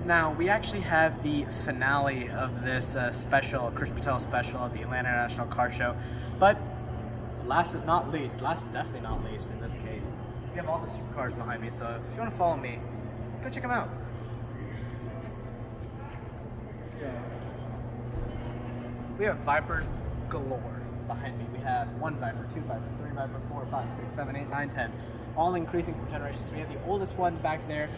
Now, we actually have the finale of this special, Chris Patel special of the Atlanta International Car Show. But last is not least. Last is definitely not least in this case. We have all the supercars behind me, so if you want to follow me, let's go check them out. So, we have Vipers galore behind me. We have 1 Viper, 2 Viper, 3 Viper, 4, 5, 6, 7, 8, 9, 10. All increasing from generations. We have the oldest one back there,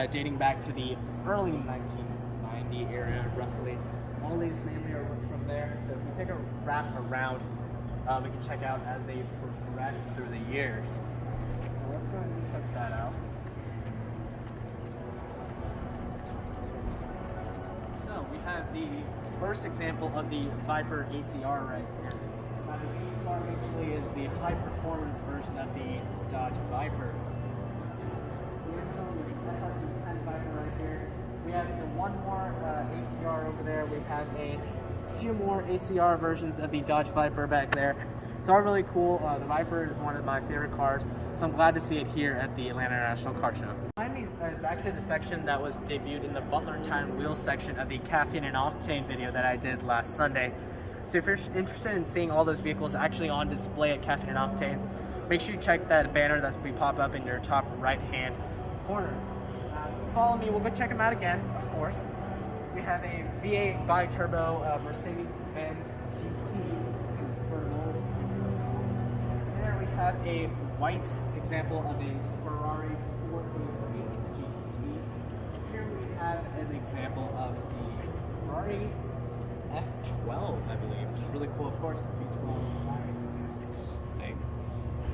dating back to the early 1990 era, roughly. All these mainly are from there. So if we take a wrap around, we can check out as they progress through the years. So let's go ahead and check that out. So we have the first example of the Viper ACR right here. Now the ACR basically is the high performance version of the Dodge Viper. We have the SR210 Viper right here. We have one more ACR over there. We have a few more ACR versions of the Dodge Viper back there. It's all really cool. The Viper is one of my favorite cars, so I'm glad to see it here at the Atlanta International Car Show. Behind me is actually the section that was debuted in the Butler Time Wheel section of the Caffeine and Octane video that I did last Sunday. So if you're interested in seeing all those vehicles actually on display at Caffeine and Octane, make sure you check that banner that's going to pop up in your top right hand corner. Follow me, we'll go check them out again, of course. We have a V8 bi-turbo Mercedes-Benz GT convertible. There we have a white example of a Ferrari 488 GT. Here we have an example of the Ferrari F12, I believe, which is really cool, of course.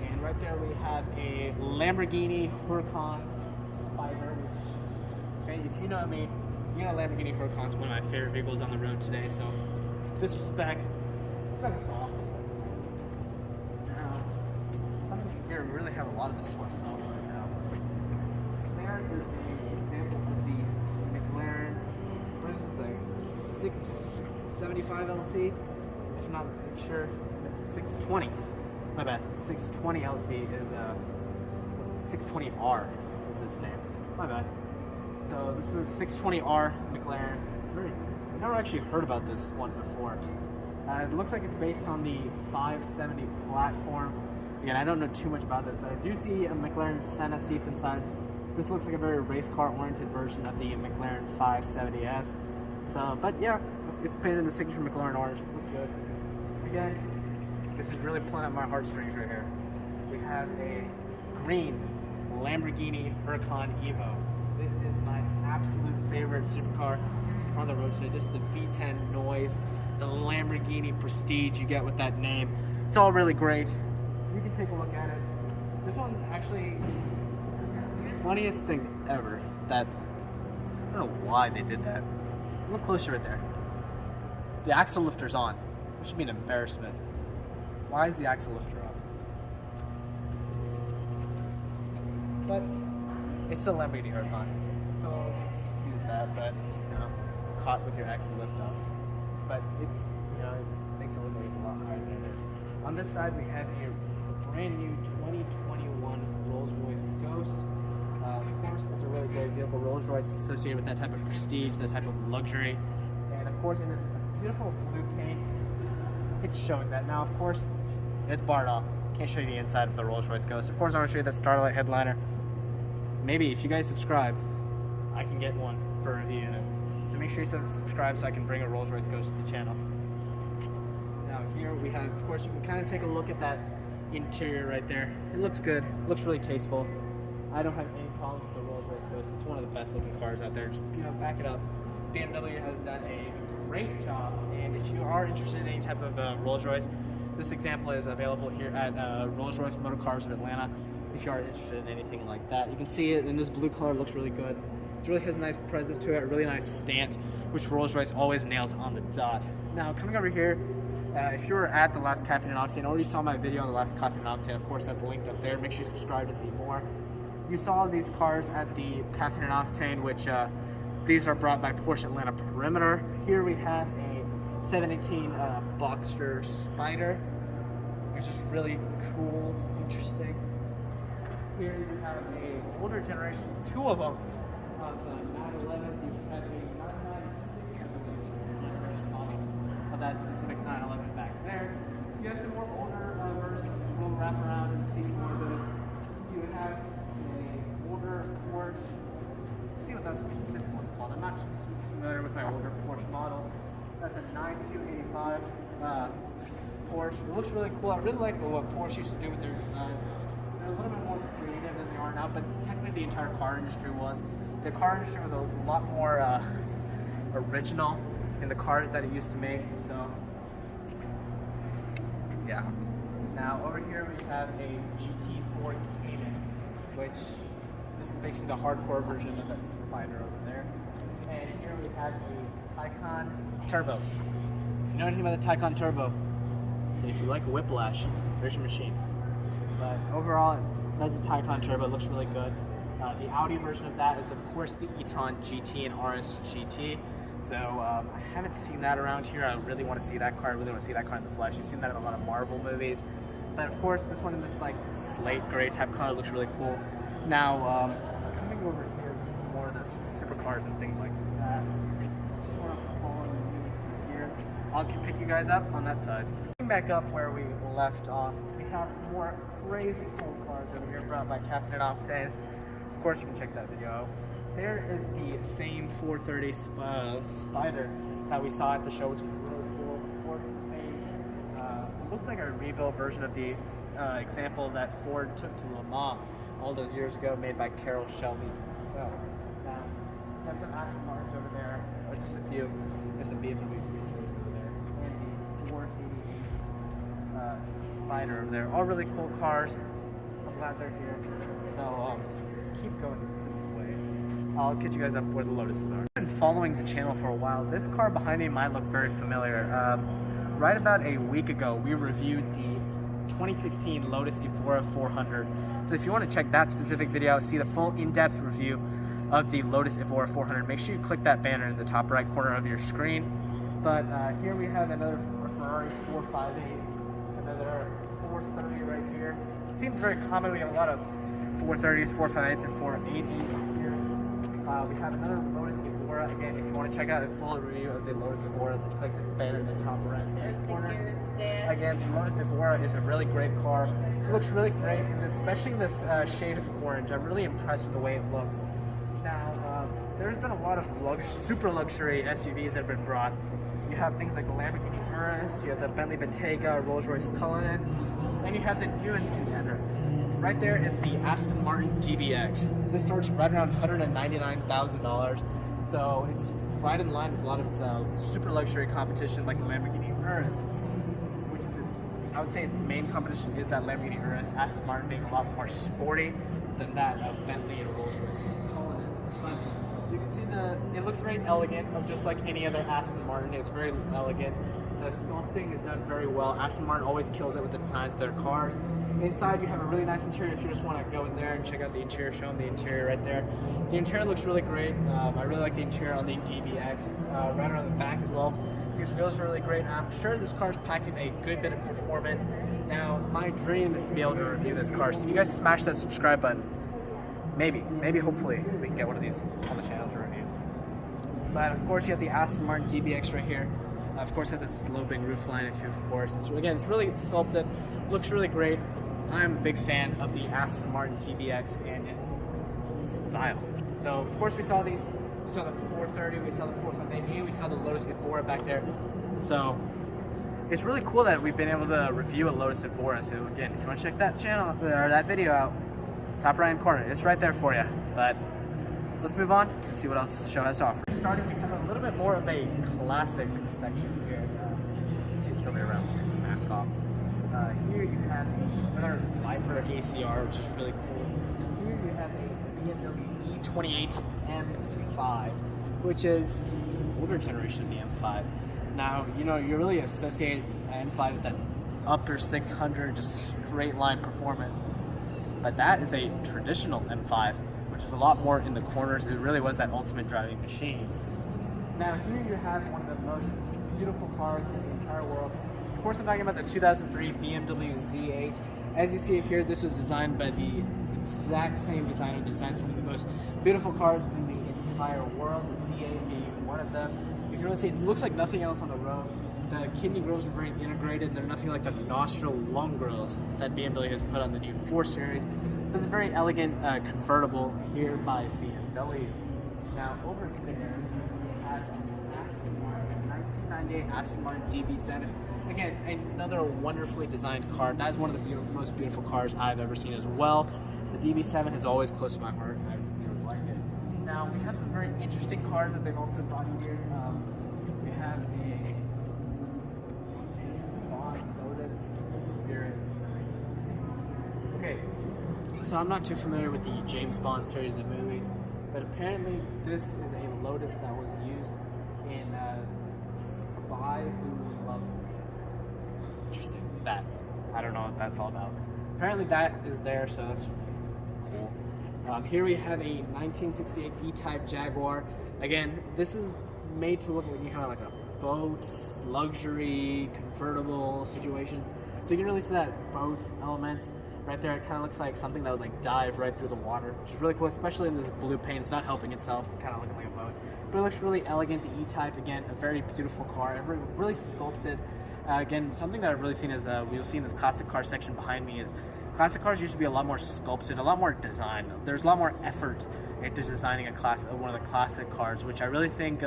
And right there we have a Lamborghini Huracan Spider. If you know me, you know Lamborghini Huracan is one of my favorite vehicles on the road today, so this spec is awesome. Now, here we really have a lot of this to ourselves right now. There is an example of the McLaren, what is this thing, 675 LT, if I'm not sure, 620, my bad, 620 LT is 620R is its name, my bad. So this is a 620R McLaren. I've never actually heard about this one before. It looks like it's based on the 570 platform. Again, I don't know too much about this, but I do see a McLaren Senna seats inside. This looks like a very race car oriented version of the McLaren 570S. So, but yeah, it's painted in the signature McLaren orange. Looks good. Again, this is really pulling at my heartstrings right here. We have a green Lamborghini Huracan Evo. This is my absolute favorite supercar on the road today. Just the V10 noise, the Lamborghini prestige you get with that name. It's all really great. You can take a look at it. This one actually, the funniest thing ever, that, I don't know why they did that. Look closer right there. The axle lifter's on. It should be an embarrassment. Why is the axle lifter up? But it's still Lamborghini Huracan, so excuse that, but, you know, caught with your axle lift up. But it's, you know, it makes it look like it's a lot higher than it is. On this side, we have a brand new 2021 Rolls-Royce Ghost. Of course, it's a really great vehicle. Rolls-Royce is associated with that type of prestige, that type of luxury. And of course, in this beautiful blue paint, it's showing that. Now, of course, it's barred off. Can't show you the inside of the Rolls-Royce Ghost. Of course, I want to show you the Starlight headliner. Maybe if you guys subscribe, I can get one for a review in it. So make sure you subscribe so I can bring a Rolls-Royce Ghost to the channel. Now here we have, of course, you can kind of take a look at that interior right there. It looks good, it looks really tasteful. I don't have any problems with the Rolls-Royce Ghost. It's one of the best looking cars out there. Just, you know, back it up. BMW has done a great job, and if you are interested in any type of Rolls-Royce, this example is available here at Rolls-Royce Motor Cars of Atlanta. If you are interested in anything like that, you can see it in this blue color. Looks really good. It really has a nice presence to it, a really nice stance, which Rolls-Royce always nails on the dot. Now, coming over here, if you were at the last Caffeine and Octane, or you saw my video on the last Caffeine and Octane, of course, that's linked up there. Make sure you subscribe to see more. You saw these cars at the Caffeine and Octane, which these are brought by Porsche Atlanta Perimeter. Here we have a 718 Boxster Spider, which is really cool, interesting. Here you have a older generation, 2 of them, of 911. You that specific 911 back there. You have some more older versions. We'll wrap around and see more of those. You have a older Porsche. Let's see what that specific one's called. I'm not too familiar with my older Porsche models. That's a 9285 Porsche. It looks really cool. I really like what Porsche used to do with their design. They're a little bit more creative than they are now, but technically the entire car industry was. The car industry was a lot more original in the cars that it used to make. So, yeah. Now over here we have a GT4 Cayman, which this is basically the hardcore version of that Spider over there. And here we have a Taycan Turbo. If you know anything about the Taycan Turbo, and if you like a whiplash, there's your machine. But overall, that's a Taycan Turbo. It looks really good. The Audi version of that is, of course, the e-tron GT and RS GT. So I haven't seen that around here. I really want to see that car. I really want to see that car in the flesh. You've seen that in a lot of Marvel movies. But of course, this one in this like slate gray type color looks really cool. Now, coming over here is more of the supercars and things like that. Just want to follow you here. I'll pick you guys up on that side. Coming back up where we left off, we have some more crazy cool cars over here brought by Caffeinated Octane. Of course, you can check that video out. There is the same 430 Spider that we saw at the show, which is really cool. Of course, the same. It looks like a rebuilt version of the example that Ford took to Le Mans all those years ago, made by Carroll Shelby. So, now, there's some Aston Martins over there, or just a few. There's a BMW 3 Series over there, and the 488 Spider over there. All really cool cars. I'm glad they're here. So, let's keep going this way. I'll catch you guys up where the Lotuses are. I've been following the channel for a while. This car behind me might look very familiar. Right about a week ago, we reviewed the 2016 Lotus Evora 400. So if you want to check that specific video out, see the full in-depth review of the Lotus Evora 400, make sure you click that banner in the top right corner of your screen. But here we have another Ferrari 458, another 430 right here. Seems very common. We have a lot of 430s, 458s, and 488s here. We have another Lotus Evora. Again, if you want to check out a full review of the Lotus Evora, click the banner in the top right hand corner. Again, the Lotus Evora is a really great car. It looks really great, and especially this shade of orange. I'm really impressed with the way it looks. Now, there's been a lot of super luxury SUVs that have been brought. You have things like the Lamborghini Urus, you have the Bentley Bentayga, Rolls-Royce Cullinan, and you have the newest contender. Right there is the Aston Martin DBX. This starts right around $199,000, so it's right in line with a lot of its super luxury competition, like the Lamborghini Urus, which is I would say its main competition is that Lamborghini Urus. Aston Martin being a lot more sporty than that of Bentley and Rolls-Royce Cullinan. But you can see it looks very elegant, of just like any other Aston Martin. It's very elegant. The sculpting is done very well. Aston Martin always kills it with the designs of their cars. Inside, you have a really nice interior. If you just want to go in there and check out the interior, show them the interior right there. The interior looks really great. I really like the interior on the DBX. Right around the back as well. These wheels are really great. I'm sure this car's packing a good bit of performance. Now, my dream is to be able to review this car. So if you guys smash that subscribe button, maybe, hopefully, we can get one of these on the channel to review. But of course, you have the Aston Martin DBX right here. Of course, has a sloping roofline. Of course, it's really sculpted. Looks really great. I'm a big fan of the Aston Martin DBX and its style. So, of course, we saw these. We saw the 430, we saw the 458, we saw the Lotus Evora back there. So, it's really cool that we've been able to review a Lotus Evora. So, again, if you want to check that channel or that video out, top right hand corner, it's right there for you. But let's move on and see what else the show has to offer. Starting, we have a little bit more of a classic section here. See, there's nobody around, taking the mask off. Here you have another Viper ACR, which is really cool. Here you have a BMW E28 M5, which is an older generation of the M5. Now, you know, you really associate M5 with that upper 600, just straight line performance. But that is a traditional M5, which is a lot more in the corners. It really was that ultimate driving machine. Now, here you have one of the most beautiful cars in the entire world. Of course, I'm talking about the 2003 BMW Z8. As you see it here, this was designed by the exact same designer, designed some of the most beautiful cars in the entire world, the Z8 being one of them. You can really see it looks like nothing else on the road. The kidney grills are very integrated. They're nothing like the nostril long grills that BMW has put on the new 4 Series. It's a very elegant convertible here by BMW. Now over there, we have an Aston Martin, 1998 Aston Martin DB7. Again, another wonderfully designed car. That is one of the most beautiful cars I've ever seen as well. The DB7 is always close to my heart. I really like it. Now we have some very interesting cars that they've also brought here. We have a James Bond Lotus Spirit. Okay, so I'm not too familiar with the James Bond series of movies, but apparently this is a Lotus that was used in Spy Who Loved Me. Interesting. That. I don't know what that's all about. Apparently that is there, so that's cool. Here we have a 1968 E-Type Jaguar. Again, this is made to look like kind of like a boat, luxury, convertible situation. So you can really see that boat element right there. It kind of looks like something that would like dive right through the water, which is really cool, especially in this blue paint. It's not helping itself, kind of looking like a boat. But it looks really elegant. The E-Type, again, a very beautiful car, really sculpted. Again, something that I've really seen is, we'll see in this classic car section behind me, is classic cars used to be a lot more sculpted, a lot more designed. There's a lot more effort into designing one of the classic cars, which I really think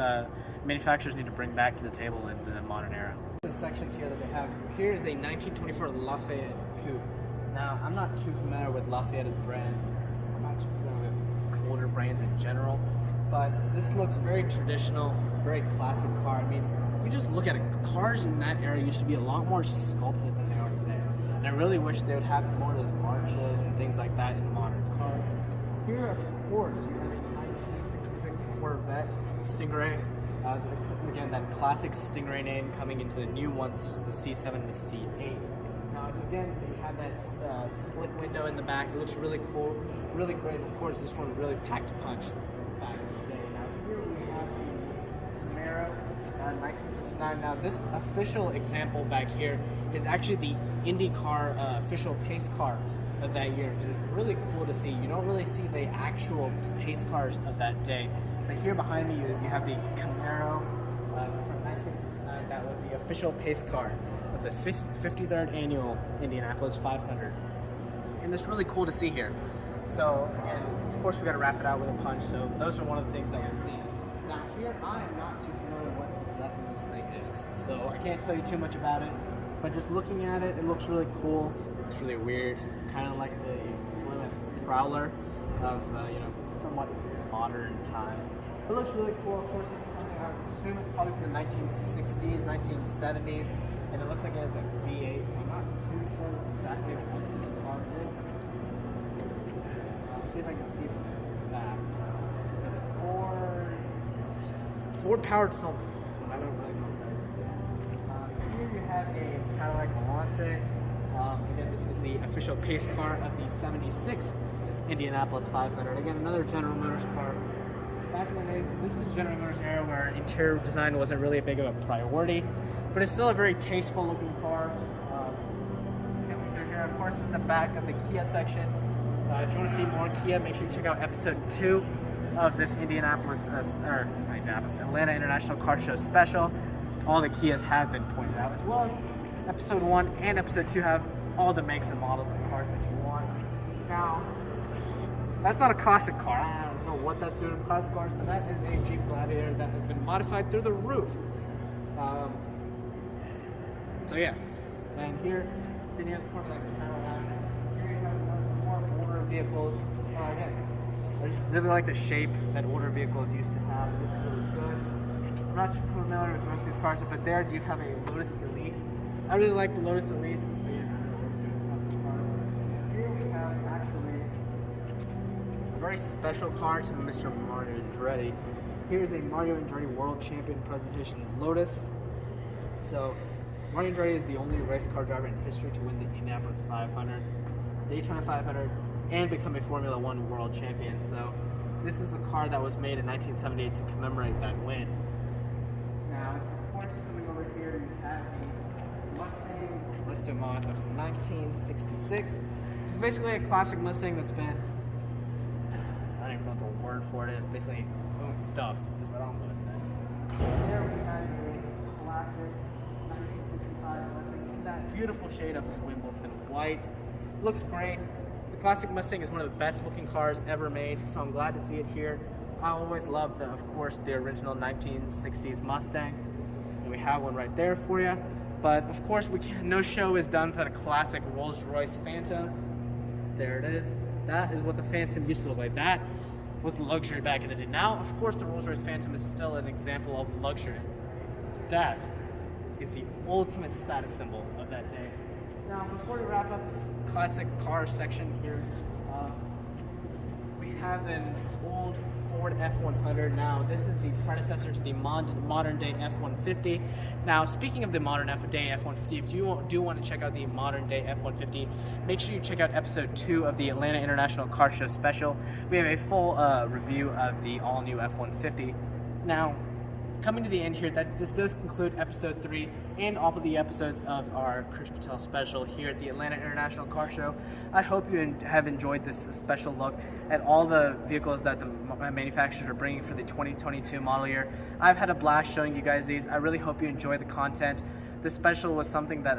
manufacturers need to bring back to the table in the modern era. The sections here that they have, here is a 1924 Lafayette Coupe. Now, I'm not too familiar with Lafayette as a brand. I'm not too familiar with older brands in general, but this looks very traditional, very classic car. I mean, you just look at it, cars in that era used to be a lot more sculpted than they are today. And I really wish they would have more of those arches and things like that in modern cars. Here, of course, you have a 1966 Corvette Stingray. Again, that classic Stingray name coming into the new ones, such as the C7 and the C8. Now, it's again, you have that split window in the back. It looks really cool, really great. Of course, this one really packed a punch back in the day. Now, here we have the Camaro. 1969. Now, this official example back here is actually the IndyCar official pace car of that year, which is really cool to see. You don't really see the actual pace cars of that day. But here behind me, you have the Camaro from 1969. That was the official pace car of the 53rd annual Indianapolis 500. And it's really cool to see here. So, again, of course, we got to wrap it out with a punch. So, those are one of the things that we've seen. Now, here, I am not too familiar with what exactly this thing is, so I can't tell you too much about it, but just looking at it, it looks really cool. It's really weird, kind of like the Plymouth Prowler of, somewhat modern times. It looks really cool. Of course, it's something I would assume it's probably from the 1960s, 1970s, and it looks like it has a V8, so I'm not too sure exactly what this car is. Let's see if I can see from the back. So it's a Ford-powered something. I don't really know. Here you have a Cadillac Volante. Again, this is the official pace car of the 76 Indianapolis 500. Again, another General Motors car. Back in the days, this is General Motors era where interior design wasn't really a big of a priority, but it's still a very tasteful looking car. Here, of course, is the back of the Kia section. If you want to see more Kia, make sure you check out episode 2 of this Atlanta International Car Show special. All the Kias have been pointed out as well. Episode 1 and episode 2 have all the makes and models of the cars that you want. Now, that's not a classic car. I don't know what that's doing with classic cars, but that is a Jeep Gladiator that has been modified through the roof. So yeah, and here, then you have sort of like here you have more older vehicles. Again, I just really like the shape that older vehicles used to have. It looks really good. I'm not too familiar with most of these cars, but there you have a Lotus Elise. I really like the Lotus Elise. Here we have actually a very special car to Mr. Mario Andretti. Here's a Mario Andretti World Champion presentation in Lotus. So, Mario Andretti is the only race car driver in history to win the Indianapolis 500, Daytona 500, and become a Formula One World Champion. So, this is the car that was made in 1978 to commemorate that win. Now, of course, coming over here, you have the Mustang Risto-Mod of 1966. It's basically a classic Mustang that's been, I don't even know what the word for it is, basically boom stuff, is what I'm going to say. There we have a classic beautiful shade of Wimbledon white. Looks great. The classic Mustang is one of the best looking cars ever made, so I'm glad to see it here. I always loved, of course, the original 1960s Mustang. And we have one right there for you. But of course, no show is done without a classic Rolls-Royce Phantom. There it is. That is what the Phantom used to look like. That was luxury back in the day. Now, of course, the Rolls-Royce Phantom is still an example of luxury. That is the ultimate status symbol of that day. Now, before we wrap up this classic car section here, we have an old Ford F100. Now, this is the predecessor to the modern day F-150. Now, speaking of the modern day F-150, if you do want to check out the modern day F-150, make sure you check out episode 2 of the Atlanta International Car Show special. We have a full review of the all-new F-150. Now, coming to the end here, this does conclude episode 3 and all of the episodes of our Krish Patel special here at the Atlanta International Car Show. I hope you have enjoyed this special look at all the vehicles that the manufacturers are bringing for the 2022 model year. I've had a blast showing you guys these. I really hope you enjoy the content. This special was something that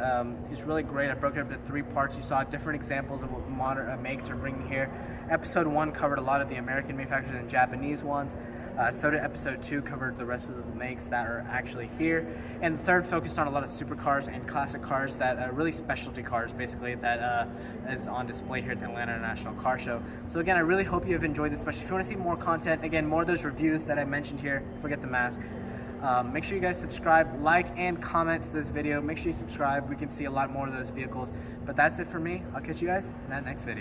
is really great. I broke it up into 3 parts. You saw different examples of what modern makes are bringing here. Episode 1 covered a lot of the American manufacturers and Japanese ones. So did episode 2, covered the rest of the makes that are actually here. And the 3rd focused on a lot of supercars and classic cars that are really specialty cars, basically, that is on display here at the Atlanta International Car Show. So again, I really hope you have enjoyed this special. If you want to see more content, again, more of those reviews that I mentioned here, forget the mask. Make sure you guys subscribe, like, and comment to this video. Make sure you subscribe. We can see a lot more of those vehicles. But that's it for me. I'll catch you guys in that next video.